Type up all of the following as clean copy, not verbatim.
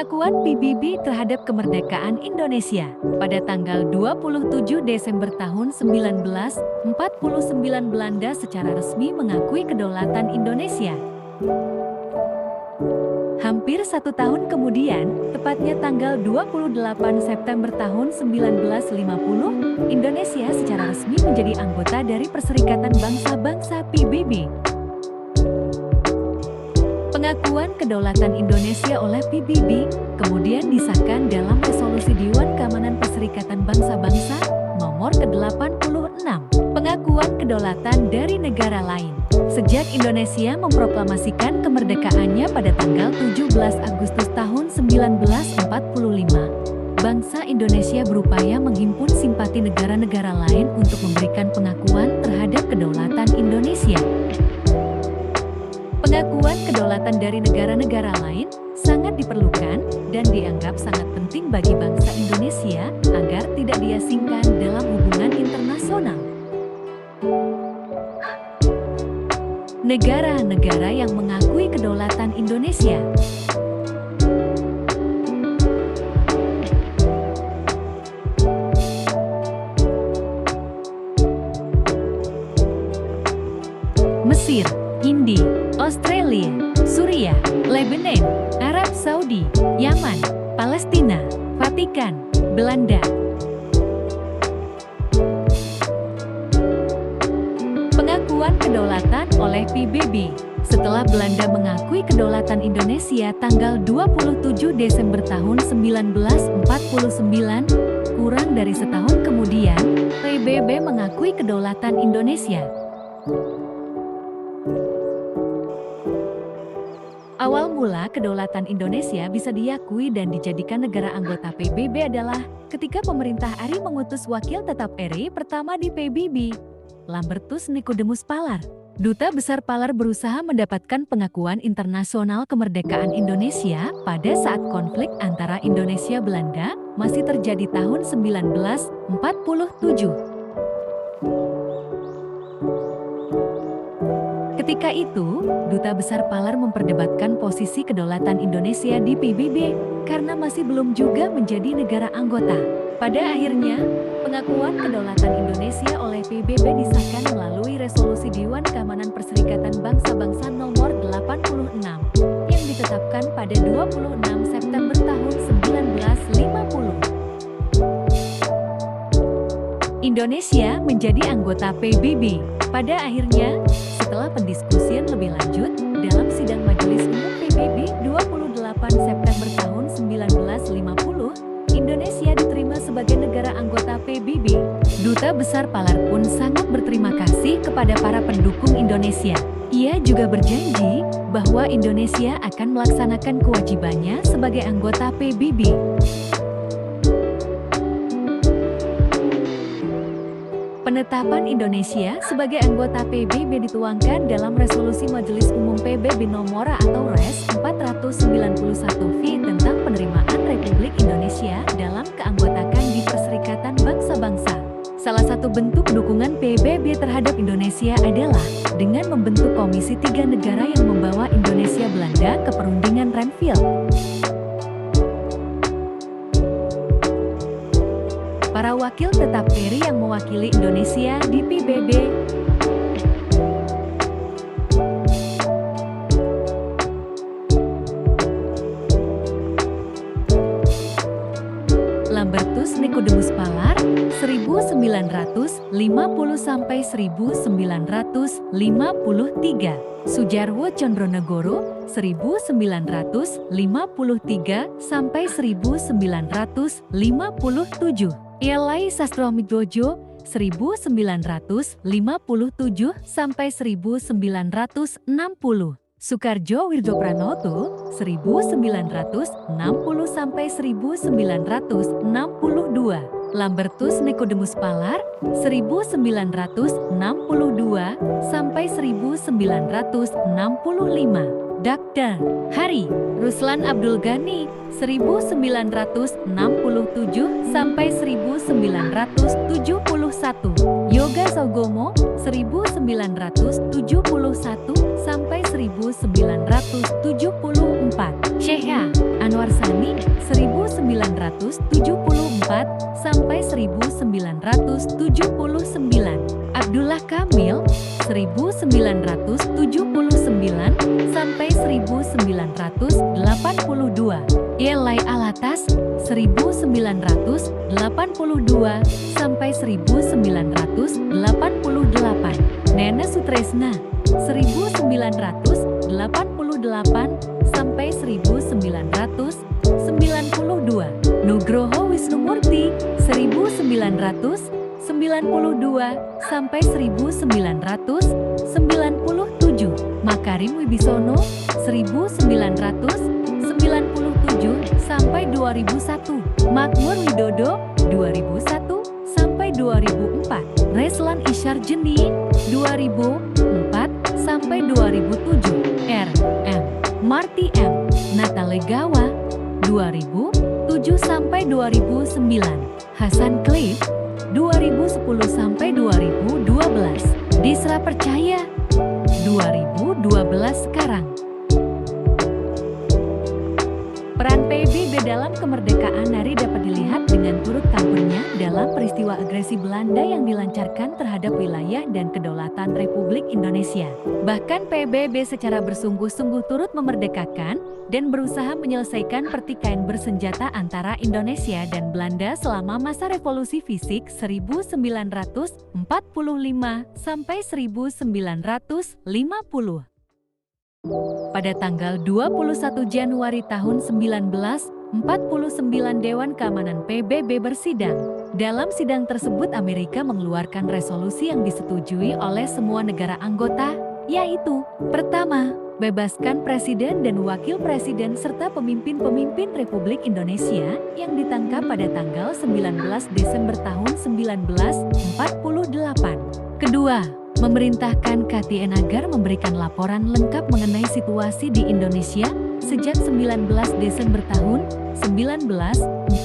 Pengakuan PBB terhadap kemerdekaan Indonesia pada tanggal 27 Desember tahun 1949 Belanda secara resmi mengakui kedaulatan Indonesia. Hampir 1 tahun kemudian, tepatnya tanggal 28 September tahun 1950, Indonesia secara resmi menjadi anggota dari Perserikatan Bangsa-Bangsa PBB. Pengakuan kedaulatan Indonesia oleh PBB kemudian disahkan dalam Resolusi Dewan Keamanan Perserikatan Bangsa-Bangsa nomor ke-86, pengakuan kedaulatan dari negara lain. Sejak Indonesia memproklamasikan kemerdekaannya pada tanggal 17 Agustus tahun 1945, bangsa Indonesia berupaya menghimpun simpati negara-negara lain untuk memberikan pengakuan terhadap kedaulatan Indonesia. Pengakuan kedaulatan dari negara-negara lain sangat diperlukan dan dianggap sangat penting bagi bangsa Indonesia agar tidak diasingkan dalam hubungan internasional. Negara-negara yang mengakui kedaulatan Indonesia. Mesir, India, Australia, Suriah, Lebanon, Arab Saudi, Yaman, Palestina, Vatikan, Belanda. Pengakuan kedaulatan oleh PBB. Setelah Belanda mengakui kedaulatan Indonesia tanggal 27 Desember tahun 1949, kurang dari setahun kemudian, PBB mengakui kedaulatan Indonesia. Awal mula kedaulatan Indonesia bisa diakui dan dijadikan negara anggota PBB adalah ketika pemerintah ARI mengutus wakil tetap RI pertama di PBB, Lambertus Nicodemus Palar. Duta Besar Palar berusaha mendapatkan pengakuan internasional kemerdekaan Indonesia pada saat konflik antara Indonesia Belanda masih terjadi tahun 1947. Ketika itu, Duta Besar Palar memperdebatkan posisi kedaulatan Indonesia di PBB karena masih belum juga menjadi negara anggota. Pada akhirnya, pengakuan kedaulatan Indonesia oleh PBB disahkan melalui Resolusi Dewan Keamanan Perserikatan Bangsa-Bangsa nomor 86 yang ditetapkan pada 26 September tahun 1950. Indonesia menjadi anggota PBB. Pada akhirnya, setelah pendiskusian lebih lanjut dalam sidang Majelis Umum PBB 28 September tahun 1950, Indonesia diterima sebagai negara anggota PBB. Duta Besar Palar pun sangat berterima kasih kepada para pendukung Indonesia. Ia juga berjanji bahwa Indonesia akan melaksanakan kewajibannya sebagai anggota PBB. Penetapan Indonesia sebagai anggota PBB dituangkan dalam Resolusi Majelis Umum PBB nomor atau Res 491V tentang penerimaan Republik Indonesia dalam keanggotaan di Perserikatan Bangsa-Bangsa. Salah satu bentuk dukungan PBB terhadap Indonesia adalah dengan membentuk Komisi 3 negara yang membawa Indonesia Belanda ke perundingan Renville. Para wakil tetap RI yang mewakili Indonesia di PBB. Lambertus Nicodemus Palar 1950 sampai 1953. Sujarwo Condronegoro 1953 sampai 1957. Elai Sastroamidjojo 1957 sampai 1960. Soekarjo Wirjopranoto 1960 sampai 1962. Lambertus Nicodemus Palar 1962 sampai 1965. Dr. Hari Ruslan Abdul Ghani 1967 sampai 1971. Yoga Sogomo 1971 sampai 1974. Syekha Anwar Sani 1974 sampai 1979, Abdullah Kamil 1979 sampai 1982, Yelai Alatas 1982 sampai 1988, Nena Sutresna 1988 sampai 1992, Nugroho Wisnumurti 1992 sampai 1997, Makarim Wibisono 1997 sampai 2001, Makmur Widodo 2001 sampai 2004, Reslan Isyarjeni 2004 sampai 2007, R.M. Marty M. Natalegawa 2007 sampai 2009, Hasan Cliff 2010 sampai 2012, Disra Percaya 2012 sekarang. Peran PBB dalam kemerdekaan RI dapat dilihat dengan turut campurnya dalam peristiwa agresi Belanda yang dilancarkan terhadap wilayah dan kedaulatan Republik Indonesia. Bahkan PBB secara bersungguh-sungguh turut memerdekakan dan berusaha menyelesaikan pertikaian bersenjata antara Indonesia dan Belanda selama masa revolusi fisik 1945 sampai 1950. Pada tanggal 21 Januari tahun 1949 Dewan Keamanan PBB bersidang. Dalam sidang tersebut Amerika mengeluarkan resolusi yang disetujui oleh semua negara anggota, yaitu: pertama, bebaskan Presiden dan Wakil Presiden serta pemimpin-pemimpin Republik Indonesia yang ditangkap pada tanggal 19 Desember tahun 1948. Kedua, memerintahkan KTN agar memberikan laporan lengkap mengenai situasi di Indonesia sejak 19 Desember tahun 1948.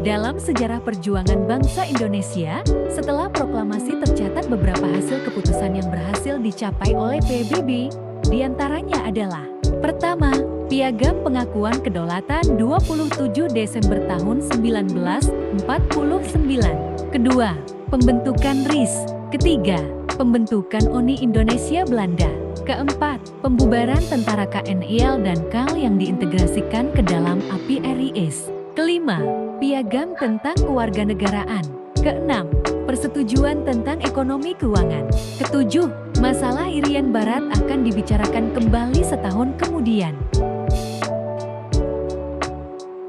Dalam sejarah perjuangan bangsa Indonesia, setelah proklamasi tercatat beberapa hasil keputusan yang berhasil dicapai oleh PBB, diantaranya adalah: pertama, Piagam Pengakuan Kedaulatan 27 Desember tahun 1949. Kedua, pembentukan RIS. Ketiga, pembentukan Uni Indonesia Belanda. Keempat, pembubaran tentara KNIL dan KAL yang diintegrasikan ke dalam API-RIS. Kelima, Piagam tentang Kewarganegaraan. Keenam, persetujuan tentang ekonomi keuangan. Ketujuh, masalah Irian Barat akan dibicarakan kembali setahun kemudian.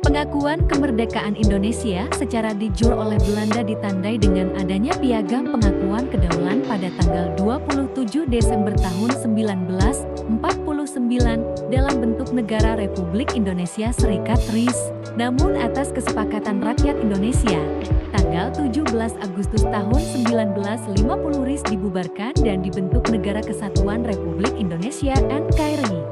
Pengakuan kemerdekaan Indonesia secara de jure oleh Belanda ditandai dengan adanya Piagam Pengakuan Kedaulatan pada tanggal 27 Desember tahun 1949 dalam bentuk Negara Republik Indonesia Serikat RIS. Namun atas kesepakatan rakyat Indonesia, tanggal 17 Agustus tahun 1950 RIS dibubarkan dan dibentuk Negara Kesatuan Republik Indonesia NKRI.